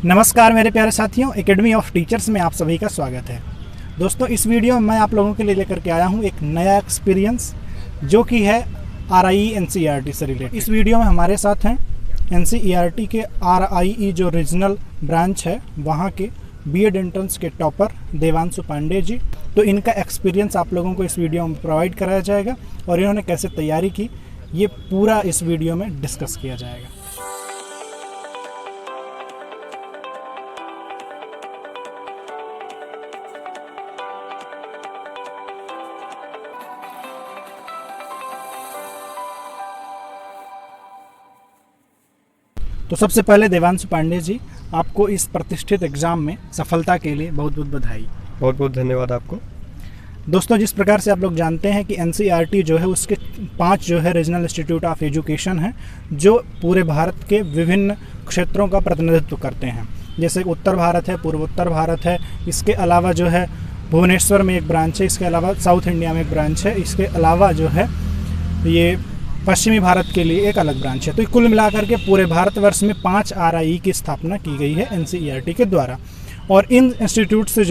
नमस्कार मेरे प्यारे साथियों, एकेडमी ऑफ टीचर्स में आप सभी का स्वागत है। दोस्तों, इस वीडियो में मैं आप लोगों के लिए लेकर के आया हूं एक नया एक्सपीरियंस जो कि है RIE NCERT से रिलेटेड। इस वीडियो में हमारे साथ हैं NCERT के RIE जो रीजनल ब्रांच है वहां के B.Ed एंट्रेंस के टॉपर देवांशु पांडे जी। तो इनका एक्सपीरियंस आप लोगों को इस वीडियो में प्रोवाइड कराया जाएगा और इन्होंने कैसे तैयारी की ये पूरा इस वीडियो में डिस्कस किया जाएगा। तो सबसे पहले देवांशु पांडे जी, आपको इस प्रतिष्ठित एग्ज़ाम में सफलता के लिए बहुत बहुत बधाई। बहुत बहुत धन्यवाद आपको। दोस्तों, जिस प्रकार से आप लोग जानते हैं कि NCERT जो है उसके 5 जो है रीजनल इंस्टीट्यूट ऑफ एजुकेशन हैं जो पूरे भारत के विभिन्न क्षेत्रों का प्रतिनिधित्व करते हैं। जैसे उत्तर भारत है, पूर्वोत्तर भारत है, इसके अलावा जो है भुवनेश्वर में एक ब्रांच है, इसके अलावा साउथ इंडिया में एक ब्रांच है, इसके अलावा जो है ये पश्चिमी भारत के लिए एक अलग ब्रांच है। तो कुल मिलाकर के पूरे भारतवर्ष में 5 RIE की स्थापना की गई है NCERT के द्वारा। और इन इंस्टीट्यूट से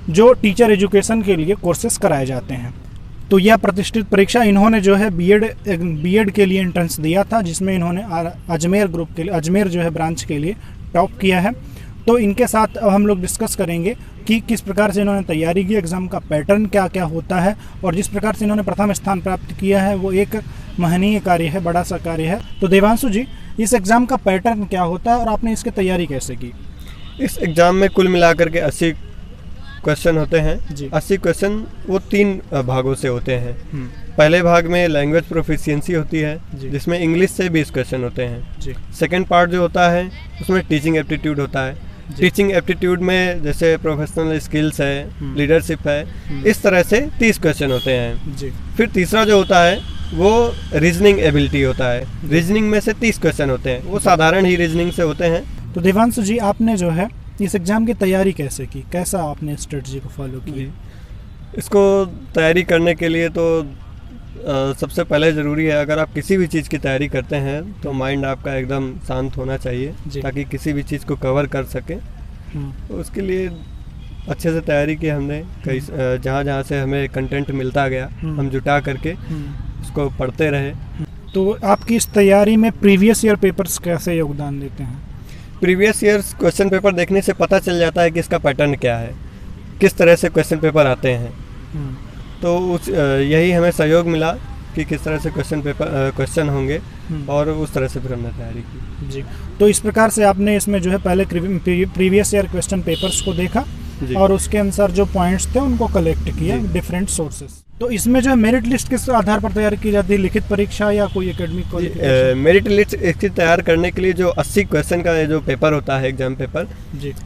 जो टीचर एजुकेशन के लिए कोर्सेज कराए जाते हैं। तो यह प्रतिष्ठित परीक्षा इन्होंने जो है B.Ed के लिए एंट्रेंस दिया था, जिसमें इन्होंने अजमेर ग्रुप के लिए, अजमेर जो है ब्रांच के लिए टॉप किया है। तो इनके साथ अब हम लोग डिस्कस करेंगे कि किस प्रकार से इन्होंने तैयारी की, एग्ज़ाम का पैटर्न क्या क्या होता है और जिस प्रकार से इन्होंने प्रथम स्थान प्राप्त किया है वो एक महनीय कार्य है, बड़ा सा कार्य है। तो देवांशु जी, इस एग्ज़ाम का पैटर्न क्या होता है और आपने इसकी तैयारी कैसे की? इस एग्ज़ाम में कुल मिलाकर के 80 क्वेश्चन होते हैं। 80 क्वेश्चन वो 3 भागों से होते हैं। पहले भाग में लैंग्वेज प्रोफिशिएंसी होती है जिसमें इंग्लिश से 20 क्वेश्चन होते हैं। सेकंड पार्ट जो होता है उसमें टीचिंग एप्टीट्यूड होता है। टीचिंग एप्टीट्यूड में जैसे प्रोफेशनल स्किल्स है, लीडरशिप है, इस तरह से 30 क्वेश्चन होते हैं। फिर तीसरा जो होता है वो रीजनिंग एबिलिटी होता है। रीजनिंग में से 30 क्वेश्चन होते हैं, वो साधारण ही रीजनिंग से होते हैं। तो देवांशु जी, आपने जो है इस एग्ज़ाम की तैयारी कैसे की, कैसा आपने स्ट्रेटजी को फॉलो की? इसको तैयारी करने के लिए तो सबसे पहले ज़रूरी है, अगर आप किसी भी चीज़ की तैयारी करते हैं तो माइंड आपका एकदम शांत होना चाहिए ताकि किसी भी चीज़ को कवर कर सकें। तो उसके लिए अच्छे से तैयारी की हमने। कई जहाँ से हमें कंटेंट मिलता गया हम जुटा करके उसको पढ़ते रहे। तो आपकी इस तैयारी में प्रीवियस ईयर पेपर्स कैसे योगदान देते हैं? प्रीवियस ईयर्स क्वेश्चन पेपर देखने से पता चल जाता है कि इसका पैटर्न क्या है, किस तरह से क्वेश्चन पेपर आते हैं। तो यही हमें सहयोग मिला कि किस तरह से क्वेश्चन होंगे और उस तरह से फिर हमने तैयारी की। जी, तो इस प्रकार से आपने इसमें जो है पहले प्रीवियस ईयर क्वेश्चन पेपर्स को देखा और उसके अनुसार जो पॉइंट्स थे उनको कलेक्ट किया डिफरेंट सोर्सेस। तो इसमें जो है मेरिट लिस्ट किस आधार पर तैयार की जाती है, लिखित परीक्षा या कोई एकेडमिक क्वालिफिकेशन? मेरिट लिस्ट इसकी तैयार करने के लिए जो 80 क्वेश्चन का जो पेपर होता है, एग्जाम पेपर,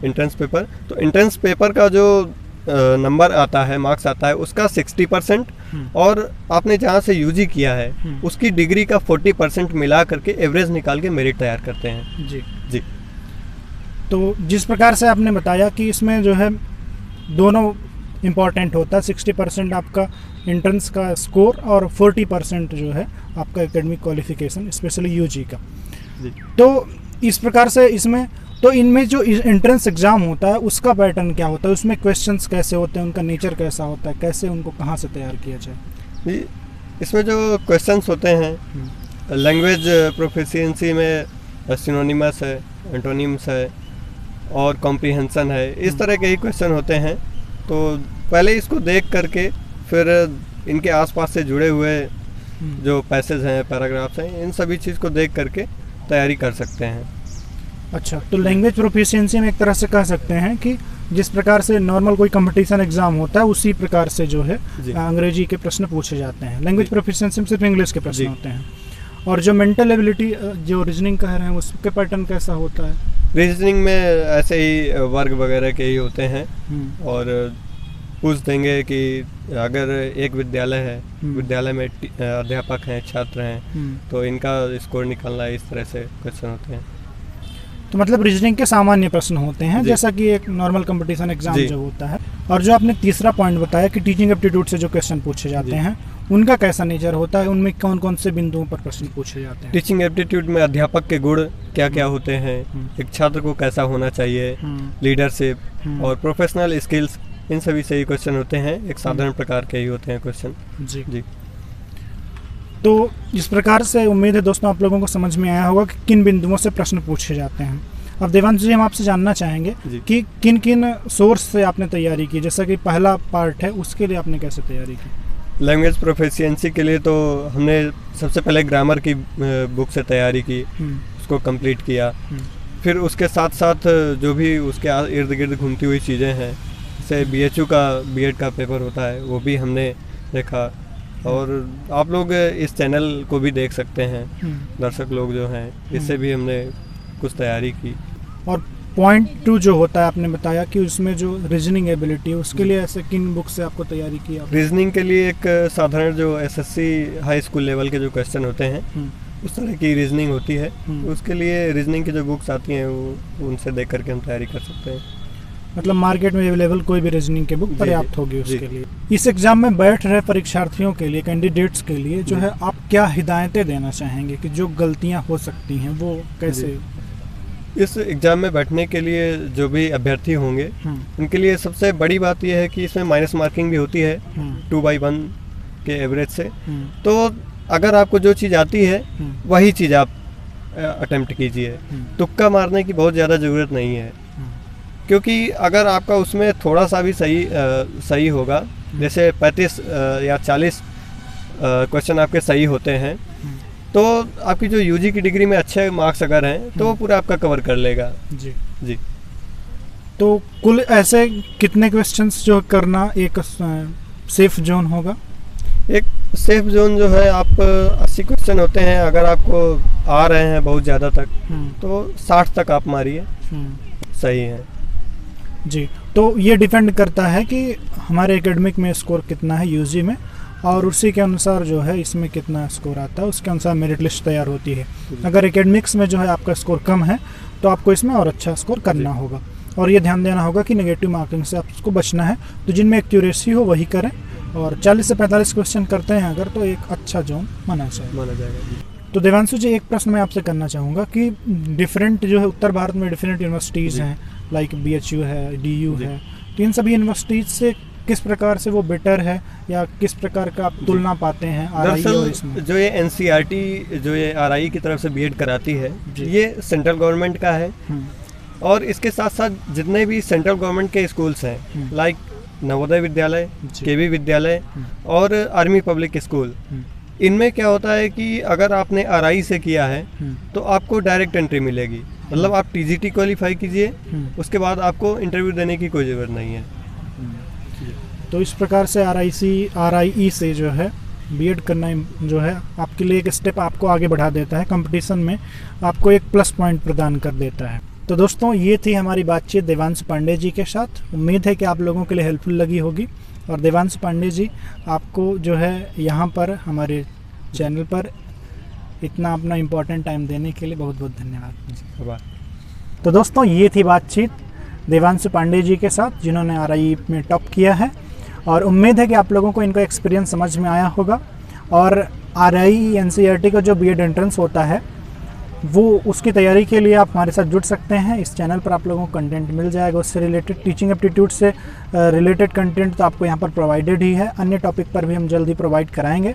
एंट्रेंस पेपर, तो एंट्रेंस पेपर का जो नंबर आता है, मार्क्स आता है, उसका 60% और आपने जहाँ से यूजी किया है उसकी डिग्री का 40% मिला करके एवरेज निकाल के मेरिट तैयार करते हैं। जी। तो जिस प्रकार से आपने बताया कि इसमें जो है दोनों इम्पॉर्टेंट होता है, 60% आपका एंट्रेंस का स्कोर और 40% जो है आपका एकेडमिक क्वालिफिकेशन, स्पेशली यूजी का। तो इस प्रकार से इसमें तो इनमें जो एंट्रेंस एग्ज़ाम होता है उसका पैटर्न क्या होता है, उसमें क्वेश्चंस कैसे होते हैं, उनका नेचर कैसा होता है, कैसे उनको कहाँ से तैयार किया जाए? इसमें जो क्वेश्चंस होते हैं लैंग्वेज प्रोफिशिएंसी में सिनोनिमस है, एंटोनिम्स है और कॉम्प्रिहेंशन है, इस तरह के ही क्वेश्चन होते हैं। तो पहले इसको देख करके फिर इनके आसपास से जुड़े हुए जो पैसेज हैं, पैराग्राफ्स हैं, इन सभी चीज़ को देख करके तैयारी कर सकते हैं। अच्छा, तो लैंग्वेज प्रोफिशिएंसी में एक तरह से कह सकते हैं कि जिस प्रकार से नॉर्मल कोई कंपटीशन एग्जाम होता है उसी प्रकार से जो है अंग्रेजी के प्रश्न पूछे जाते हैं। लैंग्वेज प्रोफिशिएंसी में सिर्फ इंग्लिश के प्रश्न होते हैं। और जो मेंटल एबिलिटी जो रीजनिंग कह रहे हैं उसके पैटर्न कैसा होता है? रीजनिंग में ऐसे ही वर्ग वगैरह के ही होते हैं और पूछ देंगे कि अगर एक विद्यालय है, विद्यालय में अध्यापक हैं, छात्र हैं, तो इनका स्कोर निकालना, इस तरह से क्वेश्चन होते हैं। तो मतलब रीजनिंग के सामान्य प्रश्न होते हैं जैसा कि एक नॉर्मल कंपटीशन एग्जाम जो होता है। और जो आपने तीसरा पॉइंट बताया कि टीचिंग एप्टीट्यूड से जो क्वेश्चन पूछे जाते हैं उनका कैसा नेचर होता है, उनमें कौन कौन से बिंदुओं पर प्रश्न पूछे जाते हैं? टीचिंग एप्टीट्यूड में अध्यापक के गुण क्या क्या होते हैं, एक छात्र को कैसा होना चाहिए, लीडरशिप और प्रोफेशनल स्किल्स, इन सभी से ही क्वेश्चन होते हैं। एक साधारण प्रकार के ही होते हैं क्वेश्चन। जी। तो इस प्रकार से उम्मीद है दोस्तों आप लोगों को समझ में आया होगा कि किन बिंदुओं से प्रश्न पूछे जाते हैं। अब देवांशु जी, हम आपसे जानना चाहेंगे कि किन किन सोर्स से आपने तैयारी की। जैसा कि पहला पार्ट है, उसके लिए आपने कैसे तैयारी की? लैंग्वेज प्रोफिशिएंसी के लिए तो हमने सबसे पहले ग्रामर की बुक से तैयारी की, उसको कंप्लीट किया। फिर उसके साथ साथ जो भी उसके इर्द गिर्द घूमती हुई चीज़ें हैं, जैसे BHU का B.Ed का पेपर होता है, वो भी हमने देखा। और आप लोग इस चैनल को भी देख सकते हैं, दर्शक लोग जो हैं, इससे भी हमने कुछ तैयारी की। और पॉइंट 2 जो होता है, आपने बताया कि उसमें जो रीजनिंग एबिलिटी, उसके लिए ऐसे किन बुक से आपको तैयारी की? रीजनिंग के लिए एक साधारण जो SSC हाई स्कूल लेवल के जो क्वेश्चन होते हैं, उस तरह की रीजनिंग होती है। उसके लिए रीजनिंग की जो बुक्स आती हैं, वो उनसे देख करके हम तैयारी कर सकते हैं। मतलब मार्केट में अवेलेबल कोई भी रीजनिंग की बुक पर्याप्त होगी उसके लिए। इस एग्जाम में बैठ रहे परीक्षार्थियों के लिए, कैंडिडेट्स के लिए जो है, आप क्या हिदायतें देना चाहेंगे कि जो गलतियां हो सकती हैं वो कैसे? इस एग्ज़ाम में बैठने के लिए जो भी अभ्यर्थी होंगे, उनके लिए सबसे बड़ी बात यह है कि इसमें माइनस मार्किंग भी होती है 2/1 के एवरेज से। तो अगर आपको जो चीज़ आती है वही चीज़ आप अटेम्प्ट कीजिए। तुक्का मारने की बहुत ज़्यादा ज़रूरत नहीं है, क्योंकि अगर आपका उसमें थोड़ा सा भी सही होगा, जैसे 35 या 40 क्वेश्चन आपके सही होते हैं, तो आपकी जो UG की डिग्री में अच्छे मार्क्स अगर हैं, तो वो पूरा आपका कवर कर लेगा। जी। तो कुल ऐसे कितने क्वेश्चंस जो करना एक सेफ जोन होगा? एक सेफ जोन जो है, आप 80 क्वेश्चन होते हैं, अगर आपको आ रहे हैं बहुत ज़्यादा तक, तो 60 तक आप मारिए, सही है। जी। तो ये डिपेंड करता है कि हमारे एकेडमिक में स्कोर कितना है UG में, और उसी के अनुसार जो है इसमें कितना स्कोर आता है, उसके अनुसार मेरिट लिस्ट तैयार होती है। अगर एकेडमिक्स में जो है आपका स्कोर कम है, तो आपको इसमें और अच्छा स्कोर करना होगा। और ये ध्यान देना होगा कि नेगेटिव मार्किंग से आपको बचना है। तो जिनमें एक्यूरेसी हो वही करें, और 40 से 45 क्वेश्चन करते हैं अगर, तो एक अच्छा जोन माना जाएगा। तो देवांशु जी, एक प्रश्न मैं आपसे करना चाहूँगा कि डिफरेंट जो है उत्तर भारत में डिफरेंट यूनिवर्सिटीज़ हैं, लाइक BHU है, DU है, तो इन सभी यूनिवर्सिटीज़ से किस प्रकार से वो बेटर है, या किस प्रकार का आप तुलना पाते हैं RI और इसमें? जो ये NCERT जो ये RI की तरफ से B.Ed कराती है, ये सेंट्रल गवर्नमेंट का है। और इसके साथ साथ जितने भी सेंट्रल गवर्नमेंट के स्कूल्स हैं, लाइक नवोदय विद्यालय, KB विद्यालय और आर्मी पब्लिक स्कूल, इनमें क्या होता है कि अगर आपने RI से किया है तो आपको डायरेक्ट एंट्री मिलेगी। मतलब आप TGT क्वालिफाई कीजिए, उसके बाद आपको इंटरव्यू देने की कोई ज़रूरत नहीं है। तो इस प्रकार से RIE से जो है B.Ed करना जो है आपके लिए एक स्टेप आपको आगे बढ़ा देता है, कंपटीशन में आपको एक प्लस पॉइंट प्रदान कर देता है। तो दोस्तों, ये थी हमारी बातचीत देवांशु पांडे जी के साथ। उम्मीद है कि आप लोगों के लिए हेल्पफुल लगी होगी। और देवांशु पांडे जी, आपको जो है यहाँ पर हमारे चैनल पर इतना अपना इम्पोर्टेंट टाइम देने के लिए बहुत बहुत धन्यवाद। तो दोस्तों, ये थी बातचीत देवांशु पांडे जी के साथ, जिन्होंने RI में टॉप किया है। और उम्मीद है कि आप लोगों को इनका एक्सपीरियंस समझ में आया होगा। और RI NCERT का जो B.Ed एंट्रेंस होता है, वो उसकी तैयारी के लिए आप हमारे साथ जुड़ सकते हैं। इस चैनल पर आप लोगों को कंटेंट मिल जाएगा, उससे रिलेटेड टीचिंग एप्टीट्यूड से रिलेटेड कंटेंट तो आपको यहाँ पर प्रोवाइडेड ही है। अन्य टॉपिक पर भी हम जल्दी प्रोवाइड कराएंगे,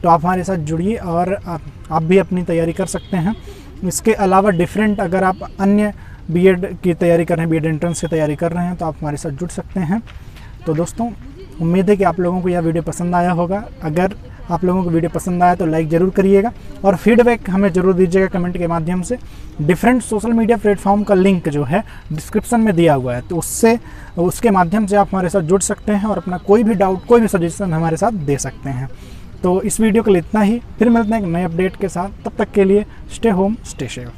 तो आप हमारे साथ जुड़िए और आप भी अपनी तैयारी कर सकते हैं। इसके अलावा डिफरेंट अगर आप अन्य B.Ed की तैयारी कर रहे हैं, B.Ed एंट्रेंस की तैयारी कर रहे हैं, तो आप हमारे साथ जुड़ सकते हैं। तो दोस्तों, उम्मीद है कि आप लोगों को यह वीडियो पसंद आया होगा। अगर आप लोगों को वीडियो पसंद आया तो लाइक ज़रूर करिएगा, और फीडबैक हमें ज़रूर दीजिएगा कमेंट के माध्यम से। डिफरेंट सोशल मीडिया प्लेटफॉर्म का लिंक जो है डिस्क्रिप्शन में दिया हुआ है, तो उसके माध्यम से आप हमारे साथ जुड़ सकते हैं और अपना कोई भी डाउट, कोई भी सजेशन हमारे साथ दे सकते हैं। तो इस वीडियो के लिए इतना ही, फिर मिलते हैं एक नए अपडेट के साथ। तब तक के लिए स्टे होम, स्टे सेफ।